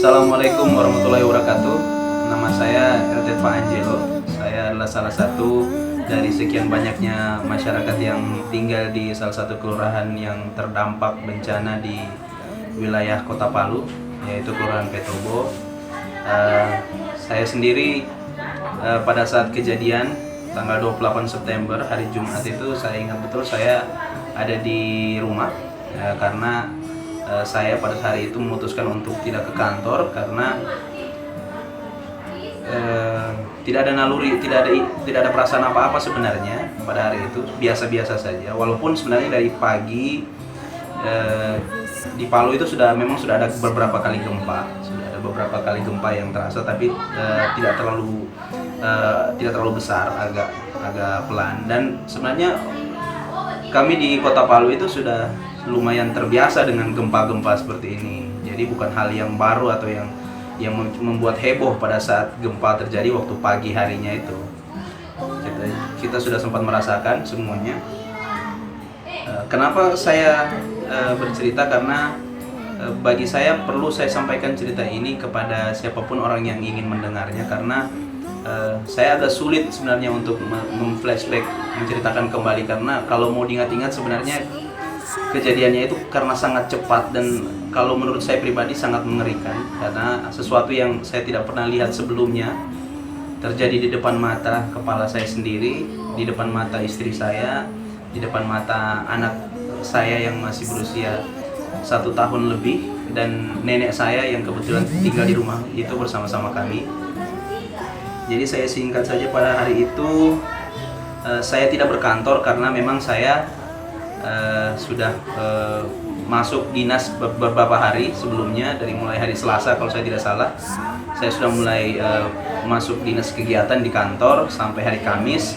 Assalamualaikum warahmatullahi wabarakatuh. Nama saya RT Pak Angelo. Saya adalah salah satu dari sekian banyaknya masyarakat yang tinggal di salah satu kelurahan yang terdampak bencana di wilayah Kota Palu, yaitu Kelurahan Petobo. Saya sendiri pada saat kejadian tanggal 28 September hari Jumat itu, saya ingat betul saya ada di rumah karena saya pada hari itu memutuskan untuk tidak ke kantor karena tidak ada naluri, tidak ada perasaan apa-apa sebenarnya pada hari itu, biasa-biasa saja. Walaupun sebenarnya dari pagi di Palu itu memang sudah ada beberapa kali gempa yang terasa, tapi tidak terlalu besar, agak pelan. Dan sebenarnya kami di Kota Palu itu sudah lumayan terbiasa dengan gempa-gempa seperti ini. Jadi bukan hal yang baru atau yang membuat heboh pada saat gempa terjadi waktu pagi harinya itu. Kita sudah sempat merasakan semuanya. Kenapa saya bercerita? Karena bagi saya perlu saya sampaikan cerita ini kepada siapapun orang yang ingin mendengarnya, karena saya agak sulit sebenarnya untuk memflashback, menceritakan kembali, karena kalau mau diingat-ingat sebenarnya kejadiannya itu karena sangat cepat dan kalau menurut saya pribadi sangat mengerikan, karena sesuatu yang saya tidak pernah lihat sebelumnya terjadi di depan mata kepala saya sendiri, di depan mata istri saya, di depan mata anak saya yang masih berusia 1 tahun lebih, dan nenek saya yang kebetulan tinggal di rumah itu bersama-sama kami. Jadi saya singkat saja, pada hari itu saya tidak berkantor karena memang saya sudah masuk dinas beberapa hari sebelumnya, dari mulai hari Selasa kalau saya tidak salah. Saya sudah mulai masuk dinas kegiatan di kantor sampai hari Kamis,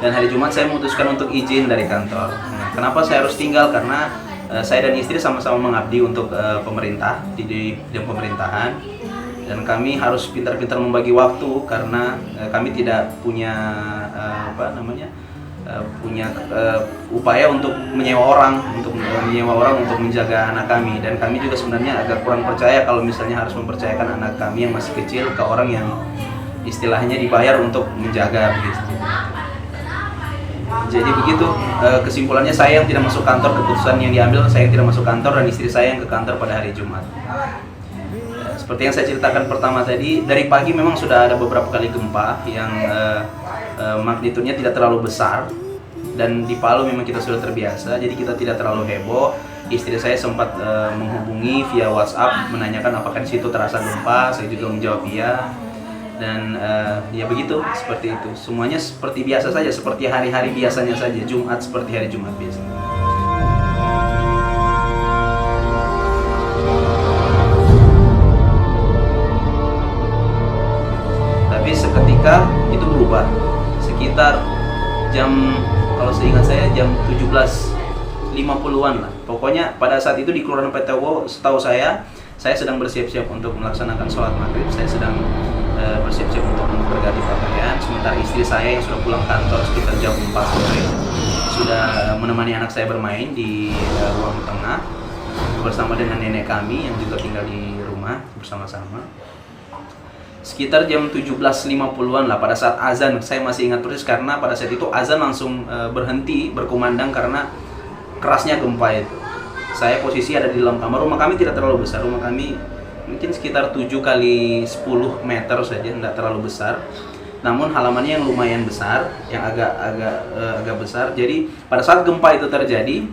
dan hari Jumat saya memutuskan untuk izin dari kantor. Nah, kenapa saya harus tinggal? Karena saya dan istri sama-sama mengabdi untuk pemerintah di bidang pemerintahan, dan kami harus pintar-pintar membagi waktu karena kami tidak punya upaya untuk menyewa orang untuk menjaga anak kami. Dan kami juga sebenarnya agak kurang percaya kalau misalnya harus mempercayakan anak kami yang masih kecil ke orang yang istilahnya dibayar untuk menjaga begitu. Jadi begitu kesimpulannya, saya yang tidak masuk kantor, keputusan yang diambil saya yang tidak masuk kantor, dan istri saya yang ke kantor pada hari Jumat. Seperti yang saya ceritakan pertama tadi, dari pagi memang sudah ada beberapa kali gempa yang magnitudenya tidak terlalu besar, dan di Palu memang kita sudah terbiasa, jadi kita tidak terlalu heboh. Istri saya sempat menghubungi via WhatsApp menanyakan apakah di situ terasa gempa, saya juga menjawab iya, dan ya begitu, seperti itu. Semuanya seperti biasa saja, seperti hari-hari biasanya saja, Jumat seperti hari Jumat biasa. Tapi seketika itu berubah, sekitar jam, kalau seingat saya jam 17.50-an lah. Pokoknya pada saat itu di Kelurahan Petobo, setahu saya sedang bersiap-siap untuk melaksanakan sholat maghrib. Saya sedang bersiap-siap untuk berganti pakaian, sementara istri saya yang sudah pulang kantor sekitar jam 4 sore sudah menemani anak saya bermain di ruang tengah bersama dengan nenek kami yang juga tinggal di rumah bersama-sama. Sekitar jam 17.50-an lah, pada saat azan, saya masih ingat persis karena pada saat itu azan langsung berhenti berkumandang karena kerasnya gempa itu. Saya posisi ada di dalam kamar. Rumah kami tidak terlalu besar, rumah kami mungkin sekitar 7 kali 10 meter saja, tidak terlalu besar. Namun halamannya yang lumayan besar, yang agak besar. Jadi pada saat gempa itu terjadi,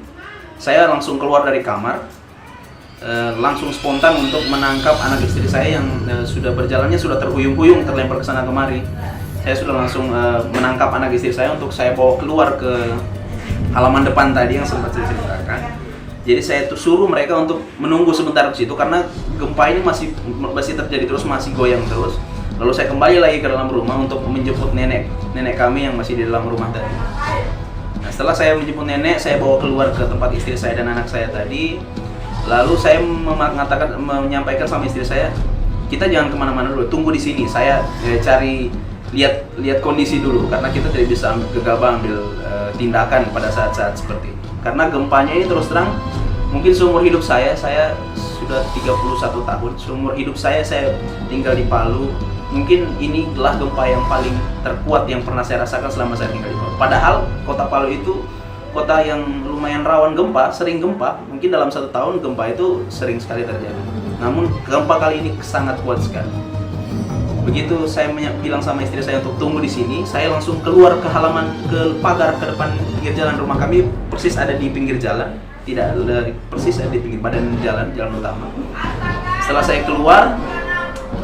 saya langsung keluar dari kamar, langsung spontan untuk menangkap anak istri saya yang sudah terhuyung-huyung, terlempar ke sana kemari. Saya sudah langsung menangkap anak istri saya untuk saya bawa keluar ke halaman depan tadi yang sempat saya ceritakan. Jadi saya suruh mereka untuk menunggu sebentar di situ karena gempa ini masih terjadi terus, masih goyang terus. Lalu saya kembali lagi ke dalam rumah untuk menjemput nenek kami yang masih di dalam rumah tadi. Nah, setelah saya menjemput nenek, saya bawa keluar ke tempat istri saya dan anak saya tadi. Lalu saya menyampaikan sama istri saya, kita jangan kemana-mana dulu, tunggu di sini. Saya lihat kondisi dulu, karena kita tidak bisa gegabah ambil tindakan pada saat-saat seperti itu. Karena gempanya ini terus terang, mungkin seumur hidup saya sudah 31 tahun. Seumur hidup saya tinggal di Palu. Mungkin inilah gempa yang paling terkuat yang pernah saya rasakan selama saya tinggal di Palu. Padahal kota Palu itu kota yang lumayan rawan gempa, sering gempa. Mungkin dalam 1 tahun gempa itu sering sekali terjadi. Namun gempa kali ini sangat kuat sekali. Begitu saya bilang sama istri saya untuk tunggu di sini, saya langsung keluar ke halaman, ke pagar ke depan pinggir jalan. Rumah kami persis ada di pinggir jalan, tidak ada persis ada di pinggir badan jalan utama. Setelah saya keluar,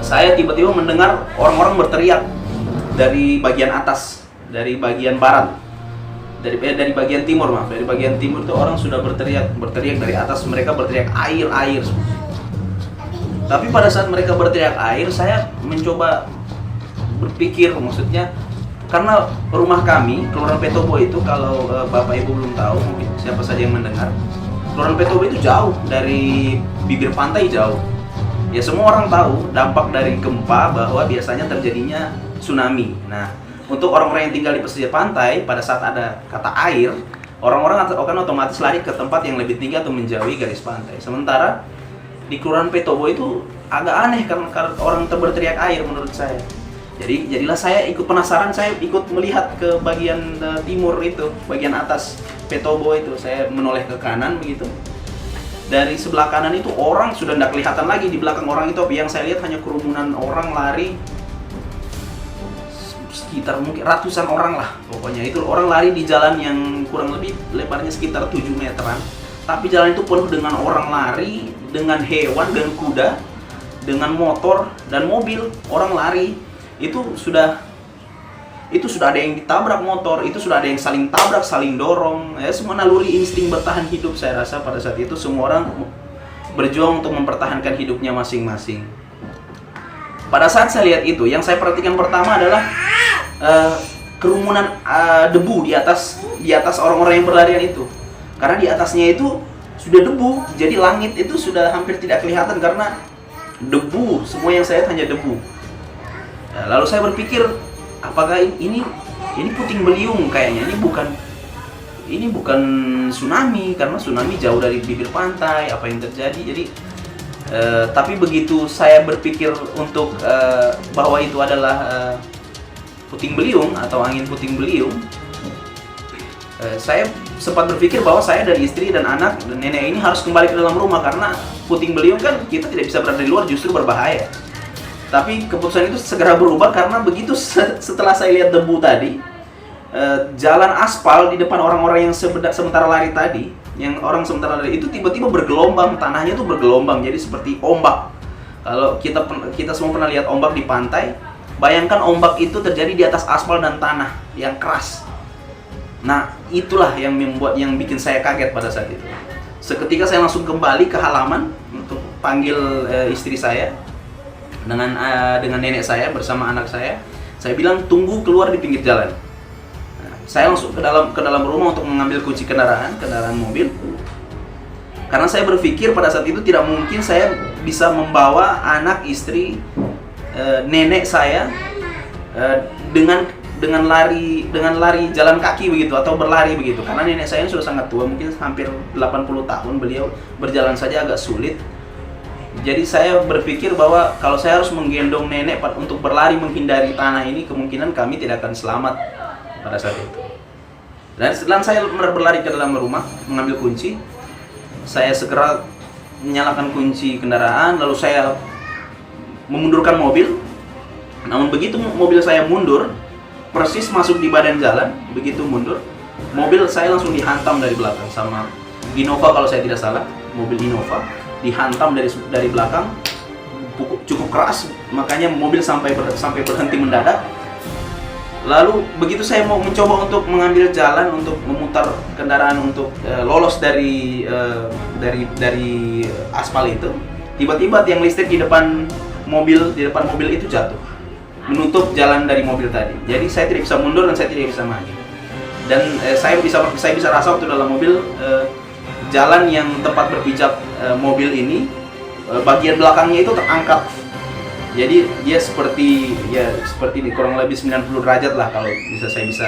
saya tiba-tiba mendengar orang-orang berteriak dari bagian atas, dari bagian barat, dari bagian timur, maaf, dari bagian timur itu orang sudah berteriak dari atas. Mereka berteriak air. Tapi pada saat mereka berteriak air, saya mencoba berpikir, maksudnya karena rumah kami, Kelurahan Petobo itu, kalau Bapak Ibu belum tahu, mungkin siapa saja yang mendengar, Kelurahan Petobo itu jauh dari bibir pantai, jauh. Ya semua orang tahu dampak dari gempa bahwa biasanya terjadinya tsunami. Nah, untuk orang-orang yang tinggal di pesisir pantai, pada saat ada kata air, orang-orang akan otomatis lari ke tempat yang lebih tinggi atau menjauhi garis pantai. Sementara di Kelurahan Petobo itu agak aneh karena orang berteriak air menurut saya. Jadilah saya ikut penasaran, saya ikut melihat ke bagian timur itu, bagian atas Petobo itu. Saya menoleh ke kanan begitu. Dari sebelah kanan itu orang sudah tidak kelihatan lagi di belakang orang itu. Yang saya lihat hanya kerumunan orang lari, sekitar mungkin ratusan orang lah pokoknya. Itu orang lari di jalan yang kurang lebih lebarnya sekitar 7 meteran. Tapi jalan itu penuh dengan orang lari, dengan hewan, dengan kuda, dengan motor dan mobil. Orang lari itu sudah ada yang ditabrak motor, itu sudah ada yang saling tabrak, saling dorong. Ya, semua naluri insting bertahan hidup saya rasa pada saat itu semua orang berjuang untuk mempertahankan hidupnya masing-masing. Pada saat saya lihat itu, yang saya perhatikan pertama adalah kerumunan debu di atas orang-orang yang berlarian itu. Karena di atasnya itu sudah debu, jadi langit itu sudah hampir tidak kelihatan karena debu. Semua yang saya lihat hanya debu. Nah, lalu saya berpikir, apakah ini puting beliung kayaknya? Ini bukan tsunami, karena tsunami jauh dari bibir pantai. Apa yang terjadi? Jadi, tapi begitu saya berpikir untuk bahwa itu adalah puting beliung atau angin puting beliung, saya sempat berpikir bahwa saya dari istri dan anak dan nenek ini harus kembali ke dalam rumah, karena puting beliung kan kita tidak bisa berada di luar, justru berbahaya. Tapi keputusan itu segera berubah karena begitu setelah saya lihat debu tadi, jalan aspal di depan orang-orang yang sementara lari tadi, yang orang sementara lari itu tiba-tiba bergelombang, tanahnya tuh bergelombang, jadi seperti ombak. Kalau kita semua pernah lihat ombak di pantai, bayangkan ombak itu terjadi di atas aspal dan tanah yang keras. Nah, itulah yang bikin saya kaget pada saat itu. Seketika saya langsung kembali ke halaman untuk panggil istri saya dengan nenek saya bersama anak saya. Saya bilang tunggu keluar di pinggir jalan. Nah, saya langsung ke dalam rumah untuk mengambil kunci kendaraan mobil. Karena saya berpikir pada saat itu tidak mungkin saya bisa membawa anak, istri, nenek saya dengan lari jalan kaki begitu atau berlari begitu, karena nenek saya sudah sangat tua, mungkin hampir 80 tahun, beliau berjalan saja agak sulit. Jadi saya berpikir bahwa kalau saya harus menggendong nenek untuk berlari menghindari tanah ini, kemungkinan kami tidak akan selamat pada saat itu. Dan setelah saya berlari ke dalam rumah mengambil kunci, saya segera menyalakan kunci kendaraan, lalu saya memundurkan mobil. Namun begitu mobil saya mundur, persis masuk di badan jalan, begitu mundur, mobil saya langsung dihantam dari belakang sama Innova kalau saya tidak salah, mobil Innova dihantam dari belakang cukup keras, makanya mobil sampai berhenti mendadak. Lalu begitu saya mau mencoba untuk mengambil jalan untuk memutar kendaraan untuk lolos dari aspal itu, tiba-tiba tiang listrik di depan mobil itu jatuh, menutup jalan dari mobil tadi. Jadi saya tidak bisa mundur dan saya tidak bisa maju. Dan saya bisa rasa waktu dalam mobil, jalan yang tempat berpijak mobil ini, bagian belakangnya itu terangkat. Jadi dia seperti di kurang lebih 90 derajat lah kalau saya bisa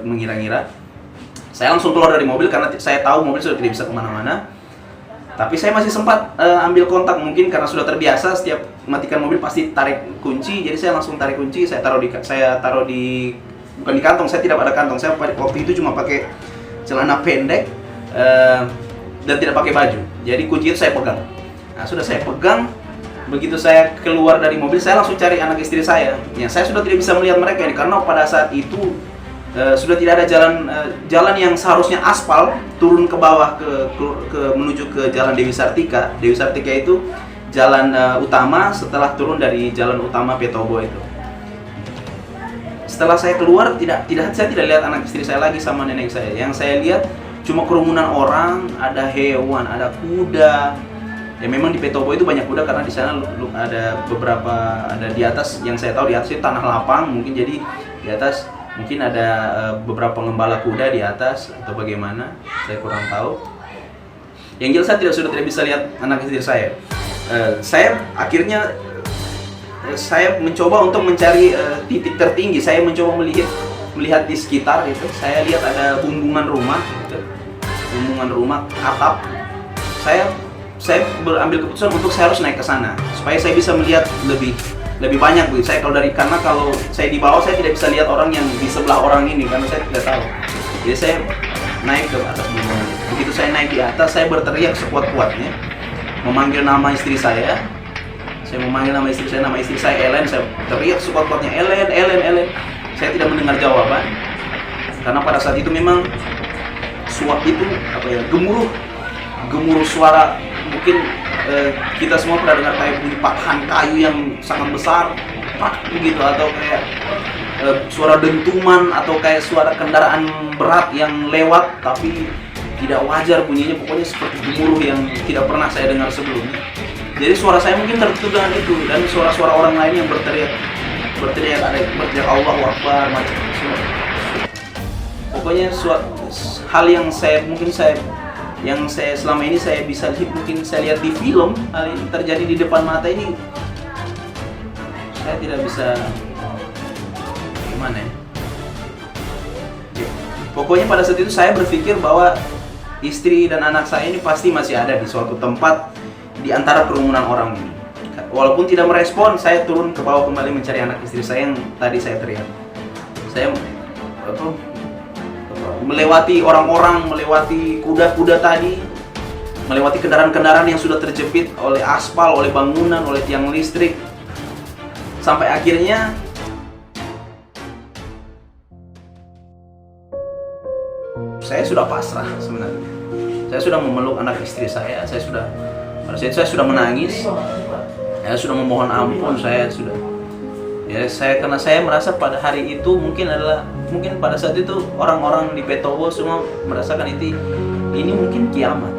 mengira-ngira. Saya langsung keluar dari mobil karena saya tahu mobil sudah tidak bisa kemana-mana. Tapi saya masih sempat ambil kontak, mungkin karena sudah terbiasa setiap matikan mobil pasti tarik kunci. Jadi saya langsung tarik kunci, saya taruh di bukan di kantong, saya tidak ada kantong. Saya waktu itu cuma pakai celana pendek dan tidak pakai baju. Jadi kunci itu saya pegang. Nah, sudah saya pegang, begitu saya keluar dari mobil, saya langsung cari anak istri saya. Ya, saya sudah tidak bisa melihat mereka ini karena pada saat itu sudah tidak ada jalan yang seharusnya aspal turun ke bawah menuju ke jalan Dewi Sartika. Dewi Sartika itu jalan utama setelah turun dari jalan utama Petobo itu. Setelah saya keluar, saya tidak lihat anak istri saya lagi sama nenek saya. Yang saya lihat cuma kerumunan orang, ada hewan, ada kuda. Ya memang di Petobo itu banyak kuda karena di sana ada beberapa, ada di atas, yang saya tahu di atas itu tanah lapang, mungkin jadi di atas mungkin ada beberapa pengembala kuda di atas atau bagaimana, saya kurang tahu. Yang jelas saya sudah tidak bisa lihat anak istri saya. Saya akhirnya saya mencoba untuk mencari titik tertinggi. Saya mencoba melihat di sekitar itu. Saya lihat ada bumbungan rumah, gitu. Bumbungan rumah atap. Saya berambil keputusan untuk saya harus naik ke sana supaya saya bisa melihat lebih banyak begitu. Karena kalau saya di bawah saya tidak bisa lihat orang yang di sebelah orang ini karena saya tidak tahu. Jadi saya naik ke atas bumbungan. Begitu saya naik di atas, saya berteriak sekuat-kuatnya, memanggil nama istri saya. Saya memanggil nama istri saya Ellen. Saya teriak sekuat-kuatnya, Ellen. Saya tidak mendengar jawaban karena pada saat itu memang suara itu gemuruh suara, mungkin kita semua pernah dengar kayak bunyi patahan kayu yang sangat besar, begitu, atau kayak suara dentuman atau kayak suara kendaraan berat yang lewat tapi tidak wajar bunyinya, pokoknya seperti gemuruh yang tidak pernah saya dengar sebelumnya. Jadi suara saya mungkin tertutup dengan itu, dan suara-suara orang lain yang berteriak Allahu Akbar macam-macam. Pokoknya hal yang saya selama ini saya bisa lihat, mungkin saya lihat di film, hal yang terjadi di depan mata ini saya tidak bisa gimana ya. Pokoknya pada saat itu saya berpikir bahwa istri dan anak saya ini pasti masih ada di suatu tempat di antara kerumunan orang ini. Walaupun tidak merespon, saya turun ke bawah kembali mencari anak istri saya yang tadi saya teriak. Saya melewati orang-orang, melewati kuda-kuda tadi, melewati kendaraan-kendaraan yang sudah terjepit oleh aspal, oleh bangunan, oleh tiang listrik. Sampai akhirnya saya sudah pasrah sebenarnya. Saya sudah memeluk anak istri saya, pada saat itu saya sudah menangis. Saya sudah memohon ampun, karena saya merasa pada hari itu mungkin pada saat itu orang-orang di Petobo semua merasakan ini mungkin kiamat.